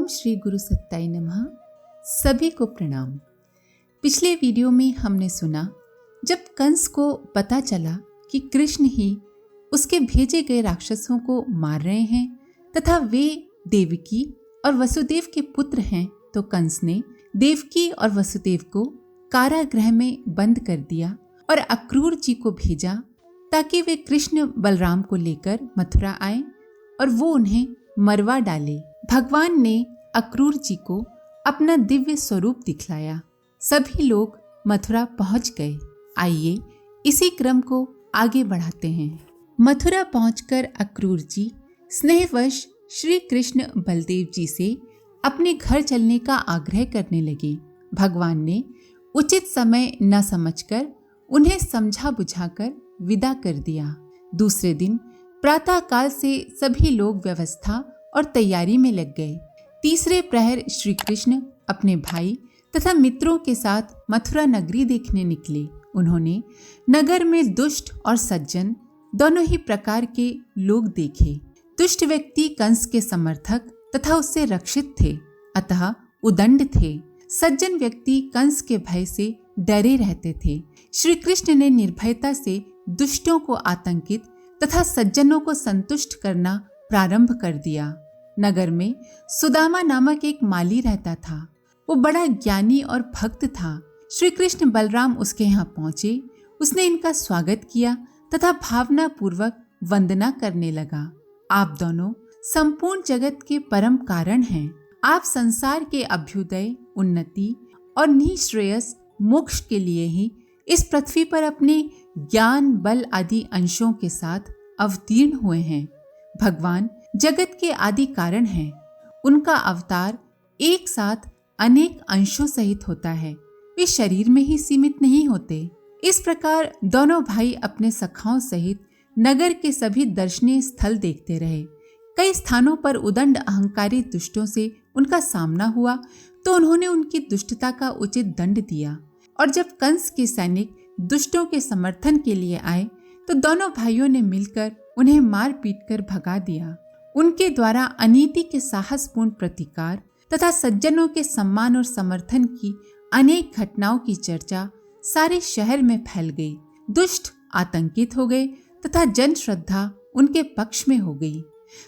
श्री गुरु सत्ताई नमः। सभी को प्रणाम। पिछले वीडियो में हमने सुना जब कंस को पता चला कि कृष्ण ही उसके भेजे गए राक्षसों को मार रहे हैं तथा वे देवकी और वसुदेव के पुत्र हैं, तो कंस ने देवकी और वसुदेव को कारागृह में बंद कर दिया और अक्रूर जी को भेजा ताकि वे कृष्ण बलराम को लेकर मथुरा आए और वो उन्हें मरवा डाले। भगवान ने अक्रूर जी को अपना दिव्य स्वरूप दिखलाया। सभी लोग मथुरा पहुंच गए। आइए इसी क्रम को आगे बढ़ाते हैं। मथुरा पहुंचकर अक्रूर जी स्नेहवश श्री कृष्ण बलदेव जी से अपने घर चलने का आग्रह करने लगे। भगवान ने उचित समय न समझकर उन्हें समझा बुझाकर विदा कर दिया। दूसरे दिन प्रातःकाल से सभी लोग व्यवस्था और तैयारी में लग गए। तीसरे प्रहर श्री कृष्ण अपने भाई तथा मित्रों के साथ मथुरा नगरी देखने निकले। उन्होंने नगर में दुष्ट और सज्जन दोनों ही प्रकार के लोग देखे। दुष्ट व्यक्ति कंस के समर्थक तथा उससे रक्षित थे, अतः उदंड थे। सज्जन व्यक्ति कंस के भय से डरे रहते थे। श्री कृष्ण ने निर्भयता से दुष्टों को आतंकित तथा सज्जनों को संतुष्ट करना प्रारंभ कर दिया। नगर में सुदामा नामक एक माली रहता था। वो बड़ा ज्ञानी और भक्त था। श्री कृष्ण बलराम उसके यहाँ पहुंचे। उसने इनका स्वागत किया तथा भावना पूर्वक वंदना करने लगा। आप दोनों संपूर्ण जगत के परम कारण हैं। आप संसार के अभ्युदय, उन्नति और निःश्रेयस मोक्ष के लिए ही इस पृथ्वी पर अपने ज्ञान, बल आदि अंशों के साथ अवतीर्ण हुए हैं। भगवान जगत के आदि कारण हैं। उनका अवतार एक साथ अनेक अंशों सहित होता है। वे शरीर में ही सीमित नहीं होते। इस प्रकार दोनों भाई अपने सखाओं सहित नगर के सभी दर्शनीय स्थल देखते रहे। कई स्थानों पर उदंड अहंकारी दुष्टों से उनका सामना हुआ तो उन्होंने उनकी दुष्टता का उचित दंड दिया, और जब कंस के सैनिक दुष्टों के समर्थन के लिए आए तो दोनों भाइयों ने मिलकर उन्हें मार पीट कर भगा दिया। उनके द्वारा अनीति के साहसपूर्ण प्रतिकार तथा सज्जनों के सम्मान और समर्थन की अनेक घटनाओं की चर्चा सारे शहर में फैल गई। दुष्ट आतंकित हो गए तथा जन श्रद्धा उनके पक्ष में हो गई।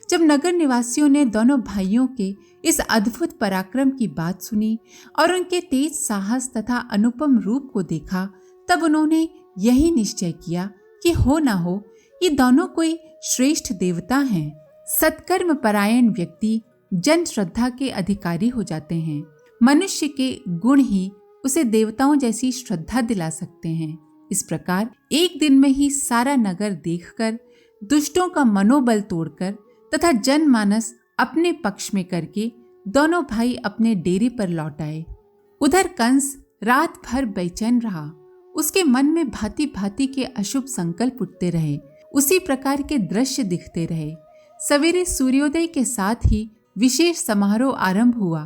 जब नगर निवासियों ने दोनों भाइयों के इस अद्भुत पराक्रम की बात सुनी और उनके तेज साहस तथा अनुपम रूप को देखा, तब उन्होंने यही निश्चय किया कि हो ना हो ये दोनों कोई श्रेष्ठ देवता हैं। सत्कर्म परायण व्यक्ति जन श्रद्धा के अधिकारी हो जाते हैं। मनुष्य के गुण ही उसे देवताओं जैसी श्रद्धा दिला सकते हैं। इस प्रकार एक दिन में ही सारा नगर देखकर, दुष्टों का मनोबल तोड़कर तथा जनमानस अपने पक्ष में करके दोनों भाई अपने डेरे पर लौट आए। उधर कंस रात भर बेचैन रहा। उसके मन में भांति भांति के अशुभ संकल्प उठते रहे। उसी प्रकार के दृश्य दिखते रहे। सवेरे सूर्योदय के साथ ही विशेष समारोह आरंभ हुआ।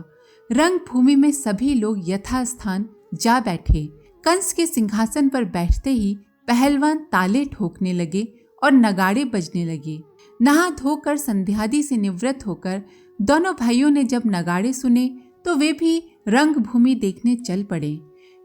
रंग भूमि में सभी लोग यथास्थान जा बैठे। कंस के सिंहासन पर बैठते ही पहलवान ताले ठोकने लगे और नगाड़े बजने लगे। नहा धोकर संध्यादि से निवृत्त होकर दोनों भाइयों ने जब नगाड़े सुने तो वे भी रंग भूमि देखने चल पड़े।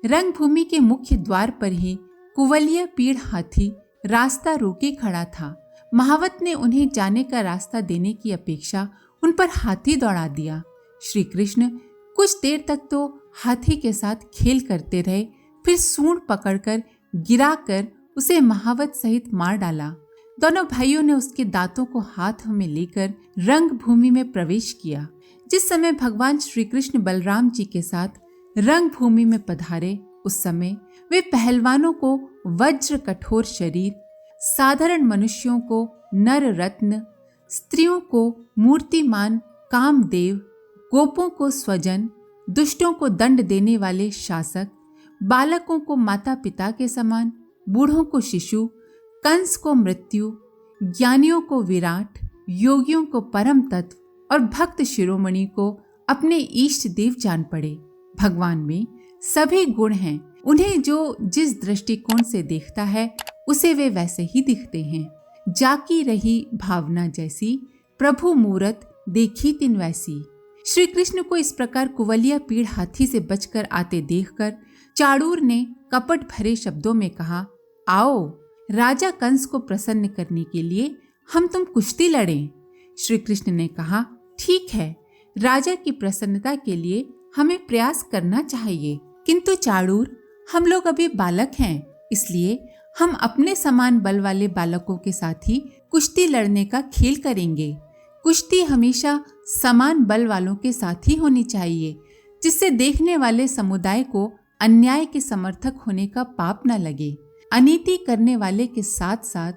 रंग भूमि के मुख्य द्वार पर ही कुवलिया पीढ़ हाथी रास्ता रोके खड़ा था। महावत ने उन्हें जाने का रास्ता देने की अपेक्षा उन पर हाथी दौड़ा दिया। श्री कृष्ण कुछ देर तक तो हाथी के साथ खेल करते रहे, फिर सूंड पकड़कर गिराकर उसे महावत सहित मार डाला। दोनों भाइयों ने उसके दांतों को हाथ में लेकर रंग भूमि में प्रवेश किया। जिस समय भगवान श्री कृष्ण बलराम जी के साथ रंग भूमि में पधारे, उस समय वे पहलवानों को वज्र कठोर शरीर, साधारण मनुष्यों को नर रत्न, स्त्रियों को मूर्तिमान कामदेव, गोपों को स्वजन, दुष्टों को दंड देने वाले शासक, बालकों को माता पिता के समान, बूढ़ों को शिशु, कंस को मृत्यु, ज्ञानियों को विराट, योगियों को परम तत्व और भक्त शिरोमणि को अपने इष्ट देव जान पड़े। भगवान में सभी गुण हैं। उन्हें जो जिस दृष्टिकोण से देखता है उसे वे वैसे ही दिखते हैं। जाकी रही भावना जैसी, प्रभु मूरत देखी तिन वैसी। श्री कृष्ण को इस प्रकार कुवलिया पीड़ हाथी से बचकर आते देखकर चाणूर ने कपट भरे शब्दों में कहा, आओ, राजा कंस को प्रसन्न करने के लिए हम तुम कुश्ती लड़ें। श्री कृष्ण ने कहा, ठीक है, राजा की प्रसन्नता के लिए हमें प्रयास करना चाहिए, किंतु चाणूर, हम लोग अभी बालक हैं, इसलिए हम अपने समान बल वाले बालकों के साथ ही कुश्ती लड़ने का खेल करेंगे। कुश्ती हमेशा समान बल वालों के साथ ही होनी चाहिए, जिससे देखने वाले समुदाय को अन्याय के समर्थक होने का पाप न लगे। अनीति करने वाले के साथ साथ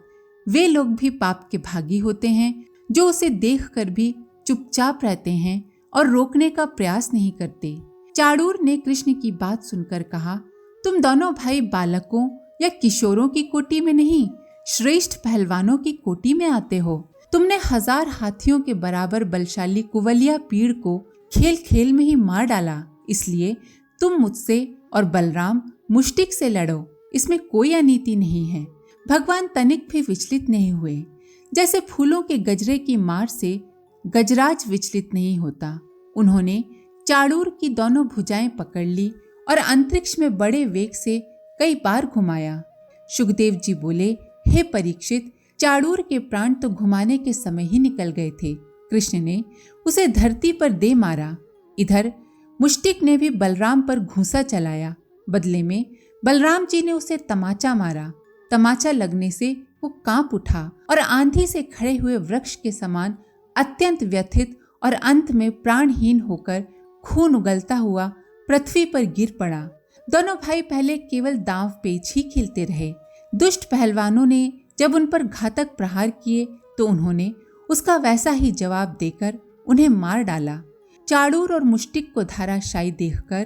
वे लोग भी पाप के भागी होते हैं जो उसे देखकर भी चुपचाप रहते हैं और रोकने का प्रयास नहीं करते। चाणूर ने कृष्ण की बात सुनकर कहा, तुम दोनों भाई बालकों या किशोरों की कोटि में नहीं, श्रेष्ठ पहलवानों की कोटि में आते हो। तुमने 1000 हाथियों के बराबर बलशाली कुवलिया पीड़ को खेल खेल में ही मार डाला, इसलिए तुम मुझसे और बलराम मुष्टिक से लड़ो, इसमें कोई अनीति नहीं है। भगवान तनिक भी विचलित नहीं हुए। जैसे फूलों के गजरे की मार से गजराज विचलित नहीं होता, उन्होंने चाणूर की दोनों भुजाएं पकड़ ली और अंतरिक्ष में बड़े वेग से कई बार घुमाया। शुकदेव जी बोले, हे परीक्षित, चाणूर के प्राण तो घुमाने के समय ही निकल गए थे। कृष्ण ने उसे धरती पर दे मारा। इधर मुष्टिक ने भी बलराम पर घूंसा चलाया। बदले में बलराम जी ने उसे तमाचा मारा। तमाचा लगने से वो कांप उठा और आंधी से खड़े हुए वृक्ष के समान अत्यंत व्यथित और अंत में प्राणहीन होकर खून उगलता हुआ पृथ्वी पर गिर पड़ा। दोनों भाई पहले केवल दांव पेच ही खेलते रहे। दुष्ट पहलवानों ने जब उन पर घातक प्रहार किए तो उन्होंने उसका वैसा ही जवाब देकर उन्हें मार डाला। चाणूर और मुष्टिक को धाराशायी देखकर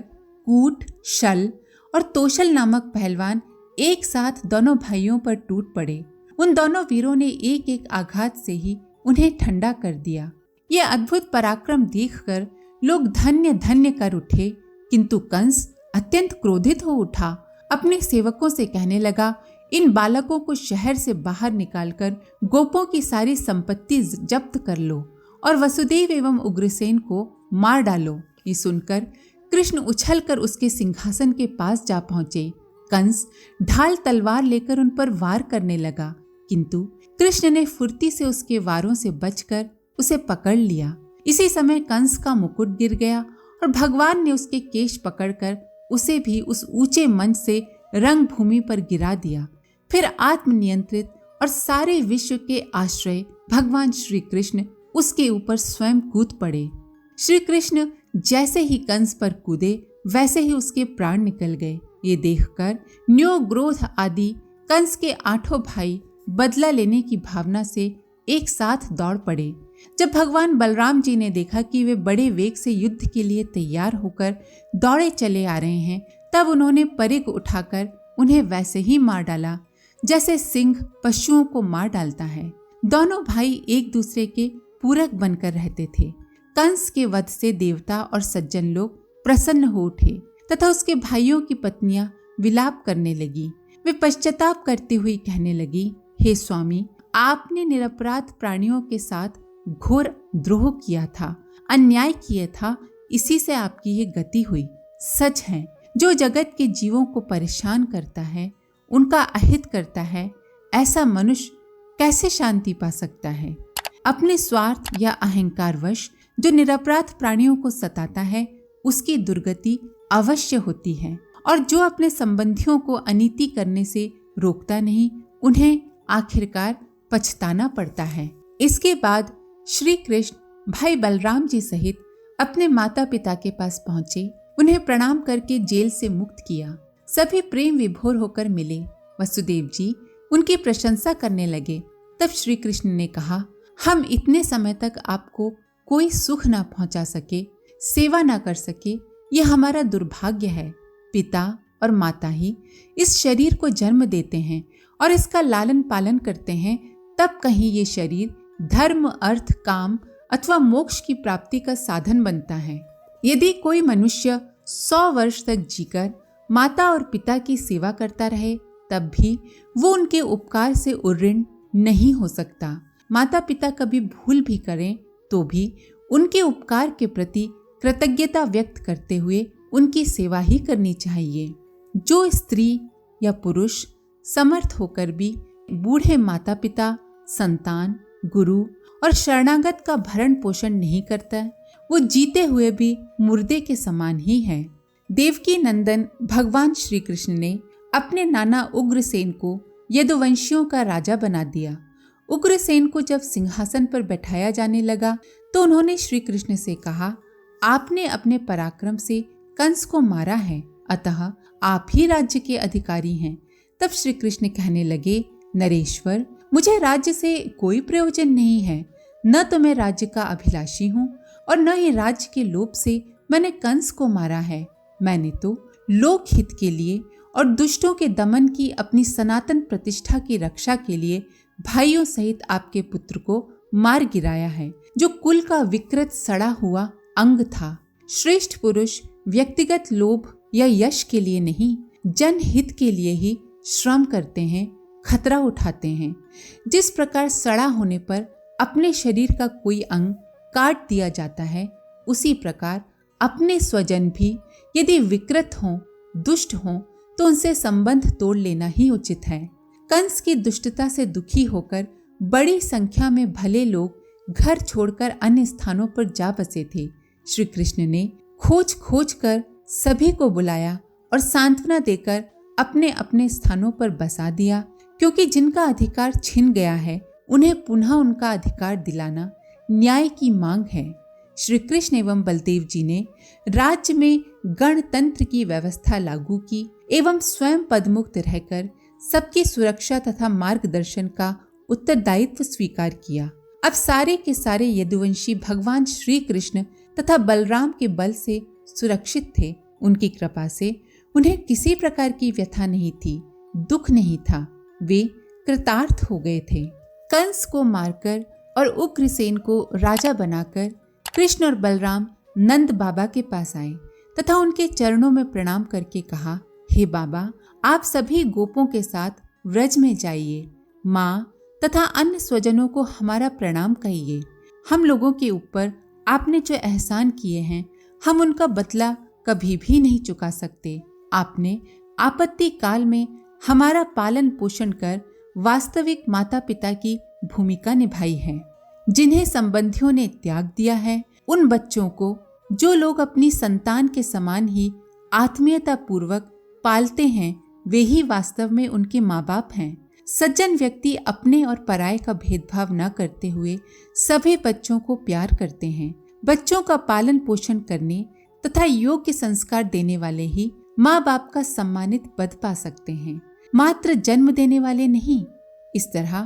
कूट, शल और तोशल नामक पहलवान एक साथ दोनों भाइयों पर टूट पड़े। उन दोनों वीरों ने एक एक आघात से ही उन्हें ठंडा कर दिया। ये अद्भुत पराक्रम देखकर लोग धन्य धन्य कर उठे, किंतु कंस अत्यंत क्रोधित हो उठा। अपने सेवकों से कहने लगा, इन बालकों को शहर से बाहर निकालकर गोपों की सारी संपत्ति जब्त कर लो और वसुदेव एवं उग्रसेन को मार डालो। ये सुनकर कृष्ण उछलकर उसके सिंहासन के पास जा पहुंचे। कंस ढाल तलवार लेकर उन पर वार करने लगा, किंतु कृष्ण ने फुर्ती से उसके वारों से बचकर उसे पकड़ लिया। इसी समय कंस का मुकुट गिर गया और भगवान ने उसके केश पकड़कर उसे भी उस ऊंचे मंच से रंग भूमि पर गिरा दिया। फिर आत्मनियंत्रित और सारे विश्व के आश्रय भगवान श्री कृष्ण उसके ऊपर स्वयं कूद पड़े। श्री कृष्ण जैसे ही कंस पर कूदे वैसे ही उसके प्राण निकल गए। ये देखकर न्यो, ग्रोध आदि कंस के 8 भाई बदला लेने की भावना से एक साथ दौड़ पड़े। जब भगवान बलराम जी ने देखा कि वे बड़े वेग से युद्ध के लिए तैयार होकर दौड़े चले आ रहे हैं, तब उन्होंने परिघ उठाकर उन्हें वैसे ही मार डाला जैसे सिंह पशुओं को मार डालता है। दोनों भाई एक दूसरे के पूरक बनकर रहते थे। कंस के वध से देवता और सज्जन लोग प्रसन्न हो उठे तथा उसके भाइयों की पत्नियां विलाप करने लगी। वे पश्चाताप करती हुई कहने लगी, हे स्वामी, आपने निरपराध प्राणियों के साथ घोर द्रोह किया था, अन्याय किया था, इसी से आपकी ये गति हुई। सच है, जो जगत के जीवों को परेशान करता है, उनका अहित करता है, ऐसा मनुष्य कैसे शांति पा सकता है। अपने स्वार्थ या अहंकारवश जो निरपराध प्राणियों को सताता है, उसकी दुर्गति अवश्य होती है, और जो अपने संबंधियों को अनीति करने से रोकता नहीं, उन्हें आखिरकार पछताना पड़ता है। इसके बाद श्री कृष्ण भाई बलराम जी सहित अपने माता पिता के पास पहुंचे। उन्हें प्रणाम करके जेल से मुक्त किया। सभी प्रेम विभोर होकर मिले। वसुदेव जी उनकी प्रशंसा करने लगे। तब श्री कृष्ण ने कहा, हम इतने समय तक आपको कोई सुख ना पहुंचा सके, सेवा ना कर सके, यह हमारा दुर्भाग्य है। पिता और माता ही इस शरीर को जन्म देते हैं और इसका लालन पालन करते हैं, तब कहीं ये शरीर धर्म, अर्थ, काम अथवा मोक्ष की प्राप्ति का साधन बनता है। यदि कोई मनुष्य 100 वर्ष तक जीकर माता और पिता की सेवा करता रहे, तब भी वो उनके उपकार से उऋण नहीं हो सकता। माता पिता कभी भूल भी करें तो भी उनके उपकार के प्रति कृतज्ञता व्यक्त करते हुए उनकी सेवा ही करनी चाहिए। जो स्त्री या पुरुष समर्थ होकर भी बूढ़े माता पिता, संतान, गुरु और शरणागत का भरण पोषण नहीं करता है, वो जीते हुए भी मुर्दे के समान ही है। देवकी नंदन भगवान श्री कृष्ण ने अपने नाना उग्रसेन को यदुवंशियों का राजा बना दिया। उग्रसेन को जब सिंहासन पर बैठाया जाने लगा तो उन्होंने श्री कृष्ण से कहा, आपने अपने पराक्रम से कंस को मारा है, अतः आप ही राज्य के अधिकारी हैं। तब श्री कृष्ण कहने लगे, नरेश्वर, मुझे राज्य से कोई प्रयोजन नहीं है। न तो मैं राज्य का अभिलाषी हूँ और न ही राज्य के लोभ से मैंने कंस को मारा है। मैंने तो लोक हित के लिए और दुष्टों के दमन की अपनी सनातन प्रतिष्ठा की रक्षा के लिए भाइयों सहित आपके पुत्र को मार गिराया है, जो कुल का विकृत सड़ा हुआ अंग था। श्रेष्ठ पुरुष व्यक्तिगत लोभ या यश के लिए नहीं, जनहित के लिए ही श्रम करते हैं, खतरा उठाते हैं। जिस प्रकार सड़ा होने पर अपने शरीर का कोई अंग काट दिया जाता है, उसी प्रकार अपने स्वजन भी यदि विकृत हों, दुष्ट हों, तो उनसे संबंध तोड़ लेना ही उचित है। कंस की दुष्टता से दुखी होकर बड़ी संख्या में भले लोग घर छोड़कर अन्य स्थानों पर जा बसे थे। श्री कृष्ण ने खोज खोज कर सभी को बुलाया और सांत्वना देकर अपने अपने स्थानों पर बसा दिया, क्योंकि जिनका अधिकार छिन गया है उन्हें पुनः उनका अधिकार दिलाना न्याय की मांग है। श्री कृष्ण एवं बलदेव जी ने राज्य में गणतंत्र की व्यवस्था लागू की एवं स्वयं पदमुक्त रहकर सबकी सुरक्षा तथा मार्गदर्शन का उत्तरदायित्व स्वीकार किया। अब सारे के सारे यदुवंशी भगवान श्री कृष्ण तथा बलराम के बल से सुरक्षित थे। उनकी कृपा से उन्हें किसी प्रकार की व्यथा नहीं थी, दुख नहीं था, वे कृतार्थ हो गए थे। कंस को मारकर और उग्रसेन को राजा बनाकर कृष्ण और बलराम नंद बाबा के पास आए तथा उनके चरणों में प्रणाम करके कहा, हे बाबा, आप सभी गोपों के साथ व्रज में जाइए। माँ तथा अन्य स्वजनों को हमारा प्रणाम कहिए। हम लोगों के ऊपर आपने जो एहसान किए हैं, हम उनका बदला कभी भी नहीं चुका सकते। आपने आपत्ति काल में हमारा पालन पोषण कर वास्तविक माता पिता की भूमिका निभाई है। जिन्हें संबंधियों ने त्याग दिया है, उन बच्चों को जो लोग अपनी संतान के समान ही आत्मीयता पूर्वक पालते हैं, वे ही वास्तव में उनके माँ बाप हैं। सज्जन व्यक्ति अपने और पराये का भेदभाव न करते हुए सभी बच्चों को प्यार करते हैं। बच्चों का पालन पोषण करने तथा योग्य संस्कार देने वाले ही माँ बाप का सम्मानित पद पा सकते हैं, मात्र जन्म देने वाले नहीं। इस तरह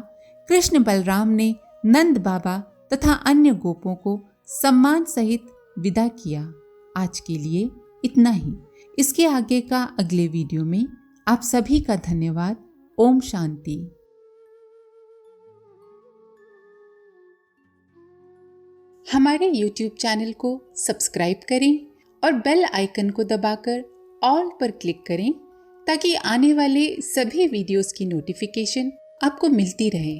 कृष्ण बलराम ने नंद बाबा तथा अन्य गोपों को सम्मान सहित विदा किया। आज के लिए इतना ही। इसके आगे का अगले वीडियो में आप सभी का धन्यवाद। ओम शांति। हमारे YouTube चैनल को सब्सक्राइब करें और बेल आइकन को दबाकर ऑल पर क्लिक करें ताकि आने वाले सभी वीडियोस की नोटिफिकेशन आपको मिलती रहे।